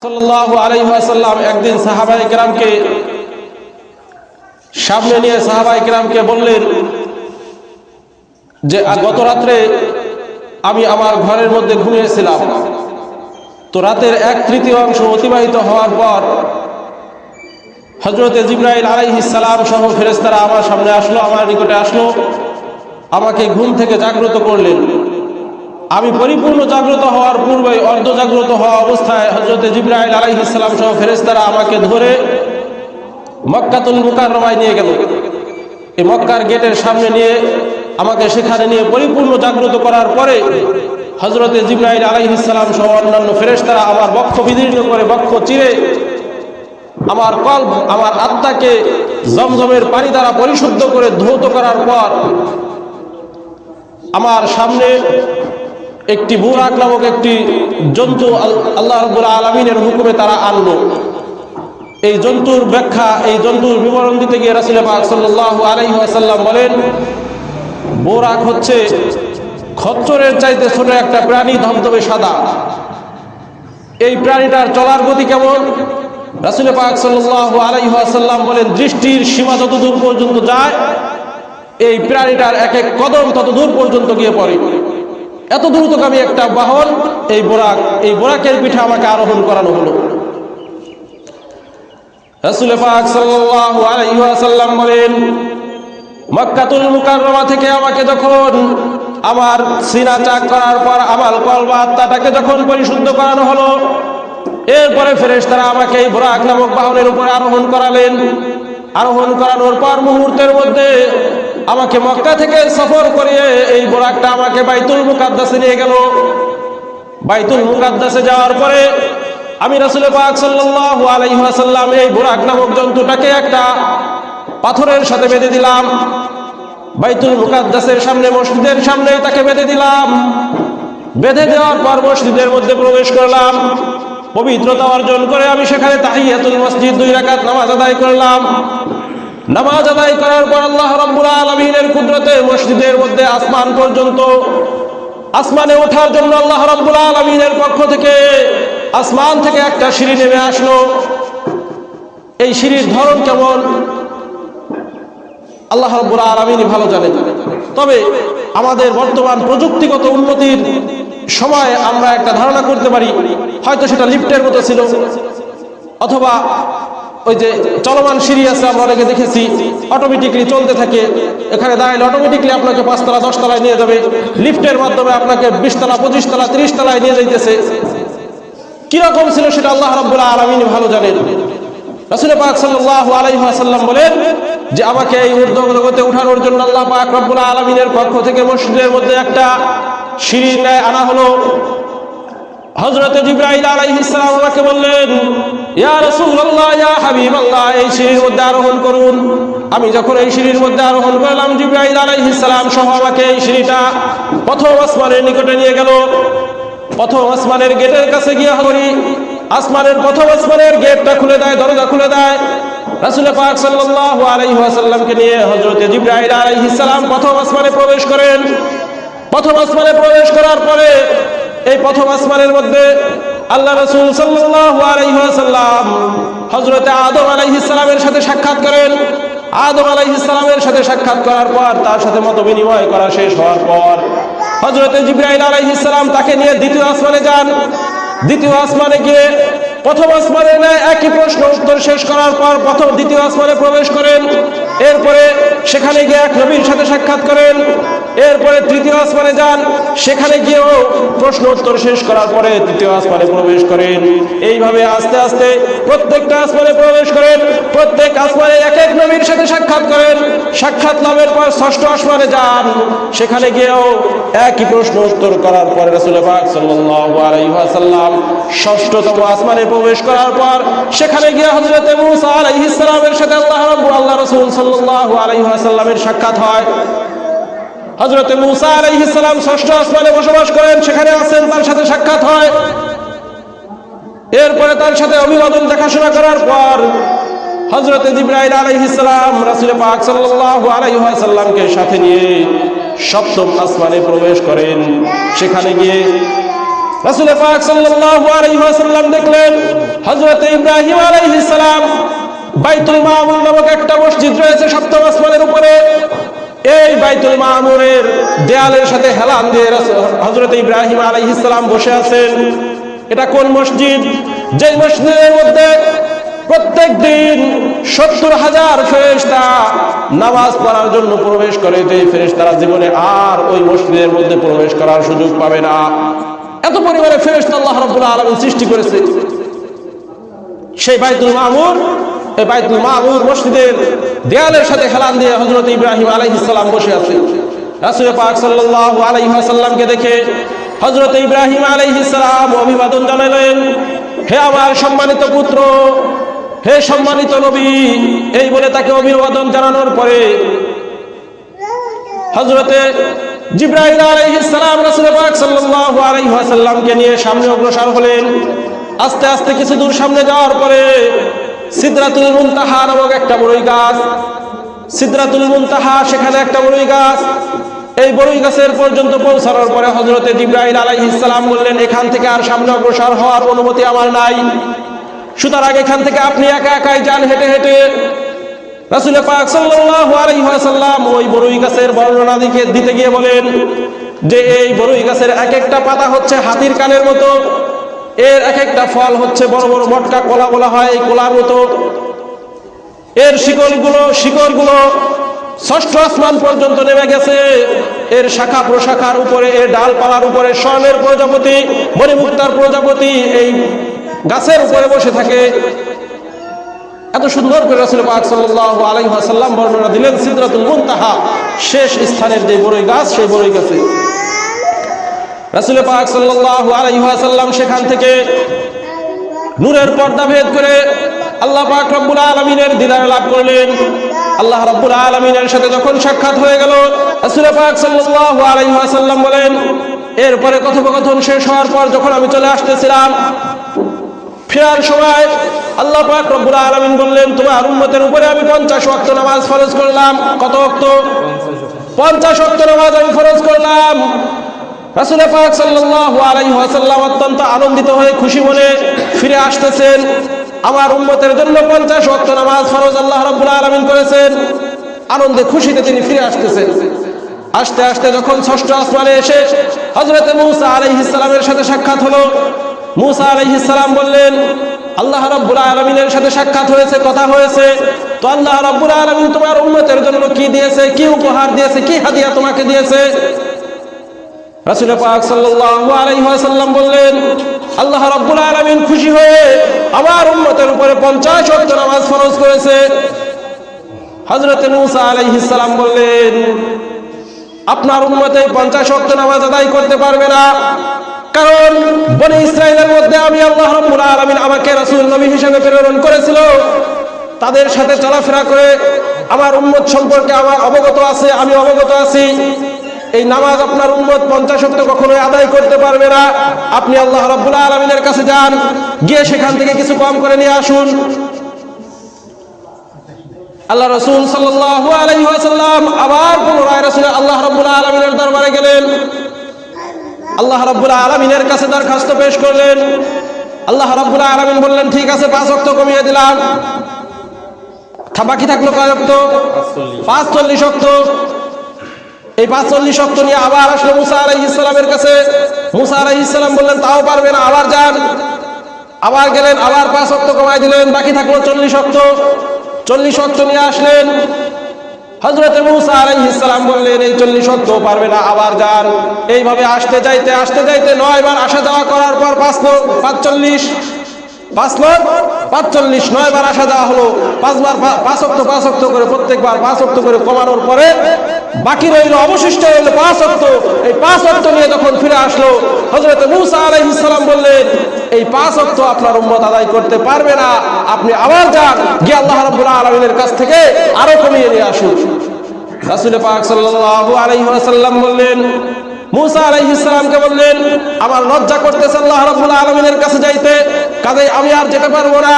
সাল্লাল্লাহু আলাইহি ওয়াসাল্লাম একদিন সাহাবায়ে কেরামকে সামনে নিয়ে সাহাবায়ে কেরামকে বললেন যে গত রাত্রে আমি আমার ঘরের মধ্যে ঘুমিয়েছিলাম, তো রাতের 1/3 অংশ অতিবাহিত হওয়ার পর হযরতে জিবরাইল আলাইহিস সালাম সহ ফেরেশতারা আমার সামনে আসলো, আমার নিকটে আসলো, আমাকে ঘুম থেকে জাগ্রত করলেন। আমি পরিপূর্ণ জাগ্রত হওয়ার পূর্বে অর্ধ জাগ্রত হওয়া অবস্থায় হযরতে জিবরাইল আলাইহিস সালাম সহ ফেরেশতারা আমাকে ধরে মক্কাতুল মুকাররমায় নিয়ে গেল। এই মক্কার গেটের সামনে নিয়ে আমাকে সেখানে নিয়ে পরিপূর্ণ জাগ্রত করার পরে হযরতে জিবরাইল আলাইহিস সালাম সহ অন্যান্য ফেরেশতারা আমার বক্ষ বিদীর্ণ করে বক্ষ চিরে আমার কলব আমার আত্মাকে জমজমের পানি দ্বারা পরিশুদ্ধ করে ধৌত করার পর আমার সামনে একটি বুরাক নামক একটি জন্তু আল্লাহ রাব্বুল আলামিনের হুকুমে তারা আনলো। এই জন্তুর ব্যাখ্যা, এই জন্তুর বিবরণ দিতে গিয়ে রাসূল পাক সাল্লাল্লাহু আলাইহি ওয়াসাল্লাম বলেন, বুরাক হচ্ছে খচ্চরের চাইতে ছোট একটা প্রাণী, ধবধবে সাদা। এই প্রাণীটার চলার গতি কেমন? রাসূল পাক সাল্লাল্লাহু আলাইহি ওয়াসাল্লাম বলেন, দৃষ্টির সীমা যত দূর পর্যন্ত যায় এই প্রাণীটার এক এক কদম তত দূর পর্যন্ত গিয়ে পড়ে। এত দ্রুতগামী একটা বাহন এই বোরাক। এই বোরাকের পিঠে আমাকে আরোহণ করানো হলো। রাসূল পাক সাল্লাল্লাহু আলাইহি ওয়াসাল্লাম বলেন, মক্কাতুল মুকাররমা থেকে আমাকে যখন আমার সিনা চাক করার পর আমার কলব আত্মাটাকে যখন পরিশুদ্ধ করানো হলো, এরপরে ফেরেশতারা আমাকে এই বোরাক নামক বাহনের উপরে আরোহণ করালেন। আরোহণ করানোর পর মুহূর্তের মধ্যে আমাকে মক্কা থেকে সফর করিয়ে এই বোরাকটা আমাকে বাইতুল মুকাদ্দাসে নিয়ে গেল। বাইতুল মুকাদ্দাসে যাওয়ার পরে আমি রাসূল পাক সাল্লাল্লাহু আলাইহি ওয়াসাল্লাম এই বোরাক নামক জন্তুটাকে একটা পাথরের সাথে বেঁধে দিলাম। বাইতুল মুকাদ্দাসের সামনে, মসজিদের সামনে তাকে বেঁধে দিলাম। বেঁধে দেওয়ার পর মসজিদের মধ্যে প্রবেশ করলাম। পবিত্রতা অর্জন করে আমি সেখানে তাহিয়াতুল মসজিদ 2 রাকাত নামাজ আদায় করলাম। নামাজ আদায় করার পর আল্লাহ রাব্বুল আলামিনের কুদরতে মসজিদের মধ্যে আসমান পর্যন্ত, আসমানে ওঠার জন্য আল্লাহ রাব্বুল আলামিনের পক্ষ থেকে আসমান থেকে একটা সিঁড়ি নেমে আসলো। এই সিঁড়ির ধরন কেমন আল্লাহ রাব্বুল আলামিনই ভালো জানেন। তবে আমাদের বর্তমান প্রযুক্তিগত উন্নতির সময় আমরা একটা ধারণা করতে পারি হয়তো সেটা লিফটের মতো ছিল, অথবা ওই যে চলমান সিঁড়ি আছে আমরা অনেকে দেখেছি, অটোমেটিকলি চলতে থাকে, এখানে দাঁড়ালে অটোমেটিকলি আপনাকে 5 তলা 10 তলায় নিয়ে যাবে। লিফটের মাধ্যমে আপনাকে 20 তলা 25 তলা 30 তলায় নিয়ে যাইতেছে। কিরকম ছিল সেটা আল্লাহ রাব্বুল আলামিন ভালো জানেন। রাসূল পাক সাল্লাল্লাহু আলাইহি ওয়াসাল্লাম বলেন যে আমাকে এই ঊর্ধ্ব জগতে উঠানোর জন্য আল্লাহ পাক রব্বুল আলামিনের পক্ষ থেকে মসজিদের মধ্যে একটা সিঁড়ি আনা হলো। হযরতে জিবরাইল আলাইহিস সালাম আমাকে বললেন, ইয়া রাসূলুল্লাহ, ইয়া হাবিবাল্লাহ, এই সিঁড়ির মধ্যে আরোহণ করুন। আমি যখন এই সিঁড়ির মধ্যে আরোহণ করলাম, জিবরাইল আলাইহিস সালাম সহ আমাকে এই সিঁড়িটা প্রথম আসমানের নিকটে নিয়ে গেল। প্রথম আসমানের গেটের কাছে গিয়ে আসমানের প্রথম আসমানের গেটটা খুলে দেয়, দরজা খুলে দেয়। রাসূল পাক সাল্লাল্লাহু আলাইহি ওয়াসাল্লামকে নিয়ে হযরতে জিবরাইল আলাইহিস সালাম প্রথম আসমানে প্রবেশ করেন। প্রথম আসমানে প্রবেশ করার পরে এই প্রথম আসমানের মধ্যে আল্লাহ রাসূল সাল্লাল্লাহু আলাইহি ওয়াসাল্লাম হযরতে আদম আলাইহিস সালামের সাথে সাক্ষাৎ করেন। আদম আলাইহিস সালামের সাথে সাক্ষাৎ করার পর তার সাথে মত বিনিময় করা শেষ হওয়ার পর হযরতে জিবরাইল আলাইহিস সালাম তাকে নিয়ে দ্বিতীয় আসমানে যান। দ্বিতীয় আসমানে গিয়ে প্রথম আসমানে একই প্রশ্ন উত্তর শেষ করার পর দ্বিতীয় আসমানে প্রবেশ করেন। এরপরে সেখানে গিয়ে এক নবীর সাথে সাক্ষাৎ করেন। এরপরে তৃতীয় আসমানে যান, সেখানে গিয়েও প্রশ্ন উত্তর শেষ করার পরে তৃতীয় আসমানে প্রবেশ করেন। এইভাবে আস্তে আস্তে প্রত্যেকটা আসমানে প্রবেশ করেন। প্রত্যেক আসমানে এক এক নবীর সাথে সাক্ষাৎ করেন। সাক্ষাৎ লাভের পর ষষ্ঠ আসমানে যান, সেখানে গিয়েও একই প্রশ্ন উত্তর করার পরে রাসূল পাক সাল্লাল্লাহু আলাইহি ওয়াসাল্লাম ষষ্ঠতম আসমানে প্রবেশ করার পর সেখানে গিয়ে হযরতে মূসা আলাইহিস সালামের সাথে আল্লাহ রাসূল সাল্লাল্লাহু আলাইহি ওয়াসাল্লামের সাক্ষাৎ হয়। হযরতে মূসা আলাইহিস সালাম ষষ্ঠ আসমানে বসবাস করেন, সেখানে আছেন, তার সাথে সাক্ষাৎ হয়। এরপরে তার সাথে অভিবাদন দেখাশোনা করার পর হযরতে জিবরাইল আলাইহিস সালাম রাসূল পাক সাল্লাল্লাহু আলাইহি ওয়াসাল্লামকে সাথে নিয়ে সপ্তম আসমানে প্রবেশ করেন। সেখানে গিয়ে রাসূল পাক সাল্লাল্লাহু আলাইহি ওয়াসাল্লাম দেখলেন হযরত ইব্রাহিম আলাইহিস সালাম বাইতুল মামুর নামক একটা মসজিদ রয়েছে সপ্তম আসমানের উপরে। এই বাইতুল মামুরের দেয়ালের সাথে হেলান দিয়ে হযরত ইব্রাহিম আলাইহিস সালাম বসে আছেন। এটা কোন মসজিদ? যে মসজিদের মধ্যে প্রত্যেক দিন 70,000 ফেরেশতা নামাজ পড়ার জন্য প্রবেশ করে, যে ফেরেশতারা জীবনে আর ওই মসজিদের মধ্যে প্রবেশ করার সুযোগ পাবে না। এত পরিমাণে ফেরেশতা আল্লাহ রাব্বুল আলামিন সৃষ্টি করেছে। সেই বাইতুল মামুর, এই বাইতুল মামুর মসজিদের দেয়ালের সাথে হেলান দিয়ে হযরত ইব্রাহিম আলাইহিস সালাম বসে আছে। রাসূল পাক সাল্লাল্লাহু আলাইহি ওয়াসাল্লামকে দেখে হযরত ইব্রাহিম আলাইহিস সালাম অভিবাদন জানালেন, হে আমার সম্মানিত পুত্র, হে সম্মানিত নবী। এই বলে তাকে অভিবাদন জানানোর পরে হযরতে জিবরাইল আলাইহিস সালাম রাসূল পাক সাল্লাল্লাহু আলাইহি ওয়াসাল্লামকে নিয়ে সামনে অগ্রসর হলেন। আস্তে আস্তে কিছু দূর সামনে যাওয়ার পরে সিদরাতুল মুনতাহা নামক একটা বড়ই গাছ, সিদরাতুল মুনতাহা, সেখানে একটা বড়ই গাছ। এই বড়ই গাছের পর্যন্ত পৌঁছানোর পরে হযরতে জিবরাইল আলাইহিস সালাম বললেন, এখান থেকে আর সামনে অগ্রসর হওয়ার অনুমতি আমার নাই, সুতরাং এখান থেকে আপনি একা একাই যান হেঁটে হেঁটে। রাসূল পাক সাল্লাল্লাহু আলাইহি ওয়াসাল্লাম ওই বড়ই গাছের বর্ণনা দিতে গিয়ে বলেন যে এই বড়ই গাছের এক একটা পাতা হচ্ছে হাতির কানের মতো, এর এক একটা ফল হচ্ছে বড় বড় মটকা কলা বলা হয় এই কলার মতো, এর শিকড়গুলো ষষ্ঠ আসমান পর্যন্ত নেমে গেছে, এর শাখা প্রশাখার উপরে, এর ডালপালার উপরে স্বর্ণের প্রজাপতি, মণিমুক্তার প্রজাপতি এই গাছের উপরে বসে থাকে। এত সুন্দর করে রাসূল পাক সাল্লাল্লাহু আলাইহি ওয়াসাল্লাম বর্ণনা দিলেন সিদরাতুল মুনতাহা, শেষ স্থানের যে বড়ই গাছ, সেই বড়ই গাছে রাসূল পাক সাল্লাল্লাহু আলাইহি ওয়াসাল্লাম সেখান থেকে নূরের পর্দা ভেদ করে আল্লাহ পাক রব্বুল আলামিনের দিদার লাভ করলেন। আল্লাহ রাব্বুল আলামিনের সাথে যখন সাক্ষাৎ হয়ে গেল, রাসূল পাক সাল্লাল্লাহু আলাইহি ওয়াসাল্লাম বলেন, এরপরে কথোপকথন শেষ হওয়ার পর যখন আমি চলে আসতেছিলাম, ফেরার সময় আল্লাহ পাক রব্বুল আলামিন বললেন, তোমার উম্মতের উপরে আমি 50 ওয়াক্ত নামাজ ফরজ করলাম। কত ওয়াক্ত? 50 ওয়াক্ত নামাজ আমি ফরজ করলাম। রাসূল পাক সাল্লাল্লাহু আলাইহি ওয়াসাল্লাম অত্যন্ত আনন্দিত হয়ে খুশি মনে ফিরে আসতেছেন। আমার উম্মতের জন্য 50 ওয়াক্ত নামাজ ফরজ আল্লাহ রাব্বুল আলামিন করেছেন। আনন্দে খুশিতে তিনি ফিরে আসতেছেন। আস্তে আস্তে যখন ষষ্ঠ আসমানে এসে হযরত মূসা আলাইহিস সালামের সাথে সাক্ষাৎ হলো, মূসা আলাইহিস সালাম বললেন, আল্লাহ রাব্বুল আলামিনের সাথে সাক্ষাৎ হয়েছে, কথা হয়েছে, তো আল্লাহ রাব্বুল আলামিন তোমার উম্মতের জন্য কি দিয়েছে, কি উপহার দিয়েছে, কি হাদিয়া তোমাকে দিয়েছে? রাসূল পাক সাল্লাল্লাহু আলাইহি ওয়াসাল্লাম বললেন, আল্লাহ রাব্বুল আলামিন খুশি হয়ে আমার উম্মতের উপরে 50 ওয়াক্ত নামাজ ফরজ করেছে। হযরত মূসা আলাইহিস সালাম বললেন, আপনার উম্মতে 50 ওয়াক্ত নামাজ আদায় করতে পারবে না, কারণ বনি ইসরাইলের মধ্যে আমি আল্লাহ রাব্বুল আলামিন আমাকে রাসূল নবী হিসেবে প্রেরণ করেছিল, তাদের সাথে চলাফেরা করে আমার উম্মত সম্পর্কে আমার অবগত আছে, আমি অবগত আছি। এই নামাজ আপনার উম্মত 50 ওয়াক্ত কখনোই আদায় করতে পারবে না। আপনি আল্লাহ রাব্বুল আলামিনের কাছে যান, গিয়ে সেখান থেকে কিছু কম করে নিয়ে আসুন। আল্লাহ রাসূল সাল্লাল্লাহু আলাইহি ওয়াসাল্লাম আবার পুনরায় রাসূল আল্লাহ রাব্বুল আলামিনের দরবারে গেলেন, আল্লাহ রাব্বুল আলামিনের কাছে দরখাস্ত পেশ করলেন। আল্লাহ রাব্বুল আলামিন বললেন, ঠিক আছে, 5 ওয়াক্ত কমিয়ে দিলাম। বাকি থাকলো কয় ওয়াক্ত? 45 ওয়াক্ত। এই 45 ওয়াক্ত নিয়ে আবার আসলো মূসা আলাইহিস সালামের কাছে। মূসা আলাইহিস সালাম বললেন, তাও পারবে না, আবার যান। আবার গেলেন, আবার 5 ওয়াক্ত কমায় দিলেন, বাকি থাকলো 40 ওয়াক্ত। 40 ওয়াক্ত নিয়ে আসলেন। হযরত মূসা আলাইহিস সালাম বললেন, এই 40 ওয়াক্ত পারবে না, আবার যান। এইভাবে আসতে যাইতে 9 বার আসা যাওয়া করার পর 5 লক্ষ 45 9 বার আসা যাওয়া হলো। 5 ওয়াক্ত করে প্রত্যেকবার 5 ওয়াক্ত করে কমানোর পরে বাকি রইল, অবশিষ্ট রইল 5 ওয়াক্ত। এই 5 ওয়াক্ত নিয়ে যখন ফিরে আসলো, হযরত মূসা আলাইহিস সালাম বললেন, এই 5 ওয়াক্ত আপনার উম্মত আদায় করতে পারবে না, আপনি আবার যান, গিয়ে আল্লাহ রাব্বুল আলামিনের কাছ থেকে আরো কমিয়ে নিয়ে আসুন। রাসূল পাক সাল্লাল্লাহু আলাইহি ওয়াসাল্লাম বললেন, মূসা আলাইহিস সালামকে বললেন, আমার লজ্জা করতেছে আল্লাহ রাব্বুল আলামিনের কাছে যাইতে, কাজেই আমি আর যেতে পারবো না।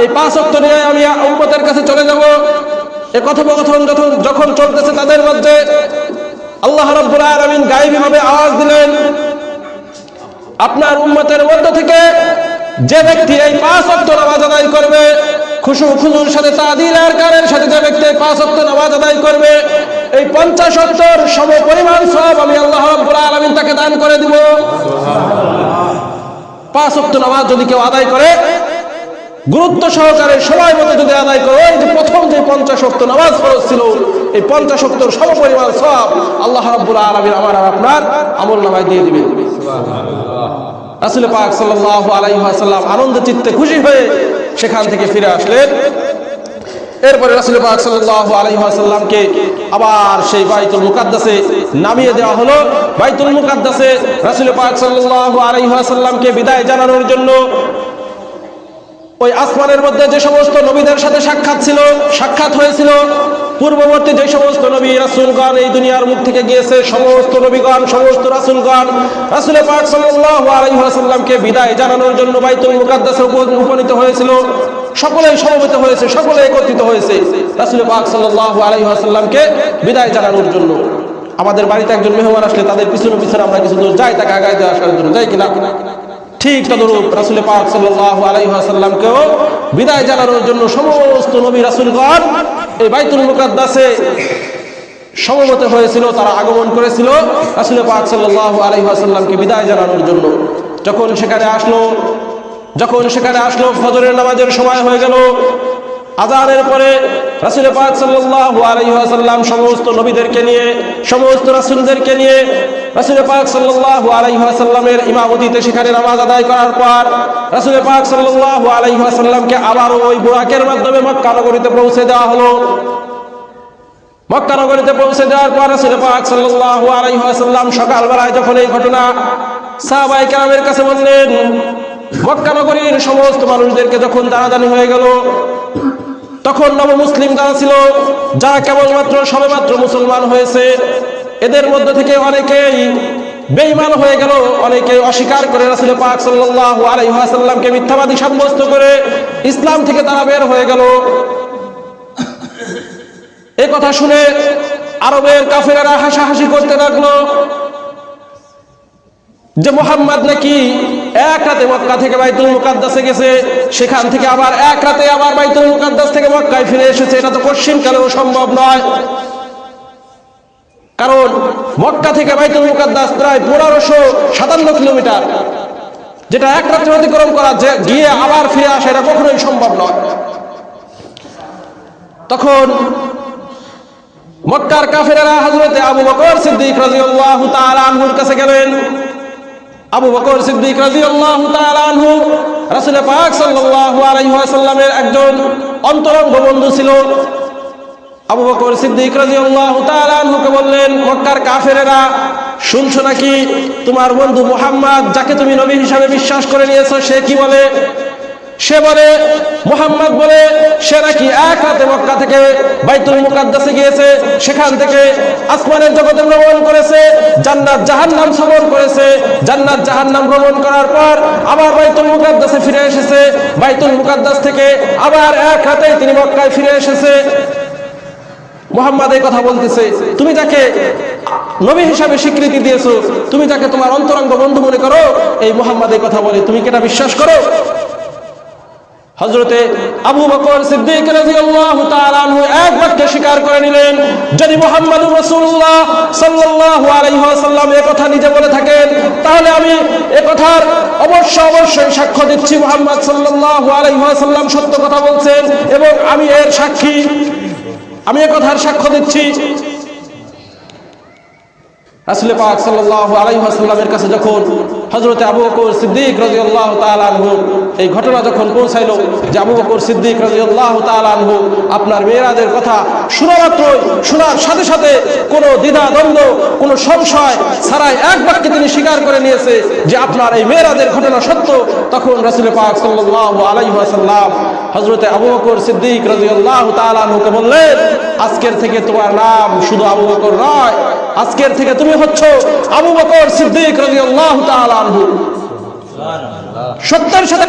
এই 5 ওয়াক্ত নিয়ে আমি উম্মতের কাছে চলে যাব। এই কথোপকথন যখন চলতেছে তাদের মধ্যে, আল্লাহ রাব্বুল আলামিন গায়বীভাবে আওয়াজ দিলেন। আপনার উম্মতের মধ্য থেকে যে ব্যক্তি এই 5 ওয়াক্ত নামাজ আদায় করবে, খুশু খুজুর সাথে তাদিল আর কারের সাথে যে ব্যক্তি 5 ওয়াক্ত নামাজ আদায় করবে, এই 50 ওয়াক্তের সমপরিমাণ সওয়াব আমি আল্লাহ রাব্বুল আলামিন তাকে দান করে দিব। সুবহানাল্লাহ। 5 ওয়াক্ত নামাজ যদি কেউ আদায় করে, গুরুত্ব সহকারে সময় মতো যদি আদায় করে, এই যে প্রথম যে 50 ওয়াক্ত নামাজ ফরজ ছিল, এই 50 ওয়াক্তের সমপরিমাণ সওয়াব আল্লাহ রাব্বুল আলামিন আমার আর আপনার আমলনামায় দিয়ে দিবেন। সুবহানাল্লাহ। রাসূল পাক সাল্লাল্লাহু আলাইহি ওয়াসাল্লাম আনন্দ চিত্তে খুশি হয়ে সেখান থেকে ফিরে আসলেন। এরপরে রাসূল পাক সাল্লাল্লাহু আলাইহি ওয়াসাল্লামকে আবার সেই বাইতুল মুকাদ্দাসে নামিয়ে দেওয়া হলো। বাইতুল মুকাদ্দাসে রাসূল পাক সাল্লাল্লাহু আলাইহি ওয়াসাল্লামকে বিদায় জানানোর জন্য ওই আসমানের মধ্যে যে সমস্ত নবীদের সাথে সাক্ষাৎ হয়েছিল, পূর্ববর্তী যে সমস্ত নবী রাসূলগণ এই দুনিয়ার মুখ থেকে গিয়েছে, সমস্ত নবীগণ, সমস্ত রাসূলগণ রাসূল পাক সাল্লাল্লাহু আলাইহি ওয়াসাল্লামকে বিদায় জানানোর জন্য বাইতুল মুকাদ্দাসে উপনীত হয়েছিল। সকলেই সমবেত হয়েছে, সকলে একত্রিত হয়েছে রাসূল পাক সাল্লাল্লাহু আলাইহি ওয়াসাল্লামকে বিদায় জানানোর জন্য। আমাদের বাড়িতে একজন মেহমান আসলে তাদের পিছনে পিছনে আমরা কিছু দূর যাই, তাকে আগায় দিয়ে আসার জন্য, যাই কিনা? ঠিক তদরূপ রাসূল পাক সাল্লাল্লাহু আলাইহি ওয়াসাল্লামকেও বিদায় জানানোর জন্য সমস্ত নবী রাসূলগণ এই বাইতুল মুকাদ্দাসে সমবেত হয়েছিল, তারা আগমন করেছিল রাসূল পাক সাল্লাল্লাহু আলাইহি ওয়াসাল্লামকে বিদায় জানানোর জন্য। যখন সেখানে আসলো ফজরের নামাজের সময় হয়ে গেল, আযানের পরে রাসূল পাক সাল্লাল্লাহু আলাইহি ওয়াসাল্লাম সমস্ত নবীদেরকে নিয়ে, সমস্ত রাসূলদেরকে নিয়ে রাসূল পাক সাল্লাল্লাহু আলাইহি ওয়াসাল্লামের ইমামতিতে সেখানে নামাজ আদায় করার পর রাসূল পাক সাল্লাল্লাহু আলাইহি ওয়াসাল্লামকে আবারও ওই বুরাকের মাধ্যমে মক্কা নগরীতে পৌঁছে দেওয়া হলো। মক্কা নগরীতে পৌঁছে দেওয়ার পর রাসূল পাক সাল্লাল্লাহু আলাইহি ওয়াসাল্লাম সকালবেলায় যখন এই ঘটনা সাহাবায়ে কেরামের কাছে বললেন, মক্কা নগরীর সমস্ত মানুষদেরকে যখন জানাজানি হয়ে গেল, তখন নবমুসলিম যারা ছিল, যারা কেবলমাত্র সবেমাত্র মুসলমান হয়েছে, এদের মধ্যে থেকে অনেকেই বেঈমান হয়ে গেল, অনেকেই অস্বীকার করে রাসূল পাক সাল্লাল্লাহু আলাইহি ওয়াসাল্লামকে মিথ্যাবাদী সাব্যস্ত করে ইসলাম থেকে তারা বের হয়ে গেল। এই কথা শুনে আরবের কাফেরেরা হাসাহাসি করতে লাগলো যে মুহাম্মদ নাকি এক রাতে মক্কা থেকে বাইতুল মুকাদ্দাসে গেছে, সেখান থেকে আবার এক রাতে আবার বাইতুল মুকাদ্দাস থেকে মক্কায় ফিরে এসেছে। এটা তো পশ্চিমকালেও সম্ভব নয়, কারণ মক্কা থেকে বাইতুল মুকাদ্দাস প্রায় 1557 কিলোমিটার, যেটা এক রাতে অতিক্রম করা গিয়ে আবার ফিরে আসা এটা কখনোই সম্ভব নয়। তখন মক্কার কাফেরেরা হযরতে আবু বকর সিদ্দিক রাদিয়াল্লাহু তাআলা আনহুর কাছে গেলেন। আবু বকর সিদ্দিক রাদিয়াল্লাহু তাআলা আনহু রাসূল পাক সাল্লাল্লাহু আলাইহি ওয়াসাল্লামের একজন অন্তরঙ্গ বন্ধু ছিল। আবু বকর সিদ্দিক রাদিয়াল্লাহু তাআলা আনহুকে বললেন, মক্কার কাফেরেরা শুনছো নাকি তোমার বন্ধু মুহাম্মদ, যাকে তুমি নবী হিসাবে বিশ্বাস করে নিয়েছো, সে কি বলে? সে বলে, মুহাম্মদ বলে সে নাকি এক রাতে মক্কা থেকে বাইতুল মুকাদ্দাসে গিয়েছে, সেখান থেকে আসমানের জগতে ভ্রমণ করেছে, জান্নাত জাহান্নাম সফর করেছে, জান্নাত জাহান্নাম ভ্রমণ করার পর আবার বাইতুল মুকাদ্দাসে ফিরে এসেছে, বাইতুল মুকাদ্দাস থেকে আবার এক রাতেই তিনি মক্কায় ফিরে এসেছে। মুহাম্মদ এই কথা বলতেছে, তুমি যাকে নবী হিসাবে স্বীকৃতি দিয়েছো, তুমি যাকে তোমার অন্তরঙ্গ বন্ধু মনে করো, এই মুহাম্মদ এই কথা বলে, তুমি কি এটা বিশ্বাস করো? হযরতে আবু বকর সিদ্দিক রাদিয়াল্লাহু তাআলা আনহু এক বাক্যে স্বীকার করে নিলেন, যদি মুহাম্মদুর রাসূলুল্লাহ সাল্লাল্লাহু আলাইহি ওয়াসাল্লাম এই কথা নিজে বলে থাকেন, তাহলে আমি এই কথার অবশ্যই সাক্ষ্য দিচ্ছি মুহাম্মদ সাল্লাল্লাহু আলাইহি ওয়াসাল্লাম সত্য কথা বলছেন এবং আমি এর সাক্ষী, আমি এই কথার সাক্ষ্য দিচ্ছি। রাসূল পাক সাল্লাল্লাহু আলাইহি ওয়াসাল্লামের কাছে যখন হযরতে আবু বকর সিদ্দিক রাদিয়াল্লাহু তাআলা আনহু এই ঘটনা যখন পৌঁছাইলো যে আবু বকর সিদ্দিক রাদিয়াল্লাহু তাআলা আনহু আপনার মেরাজের কথা শোনার সাথে সাথে কোনো দ্বিধা দ্বন্দ্ব, কোনো সংশয় ছাড়াই এক বাক্যে তিনি স্বীকার করে নিয়েছে যে আপনার এই মেরাজের ঘটনা সত্য, তখন রাসূল পাক সাল্লাল্লাহু আলাইহি ওয়াসাল্লাম হযরতে আবু বকর সিদ্দিক রাদিয়াল্লাহু তাআলা আনহুকে বললেন, আজকের থেকে তোমার নাম শুধু আবু বকর নয়, আজকের থেকে তুমি হচ্ছে আবু বকর সিদ্দিক রাদিয়াল্লাহু তাআলা আনহু। সুবহানাল্লাহ। সত্যের সাথে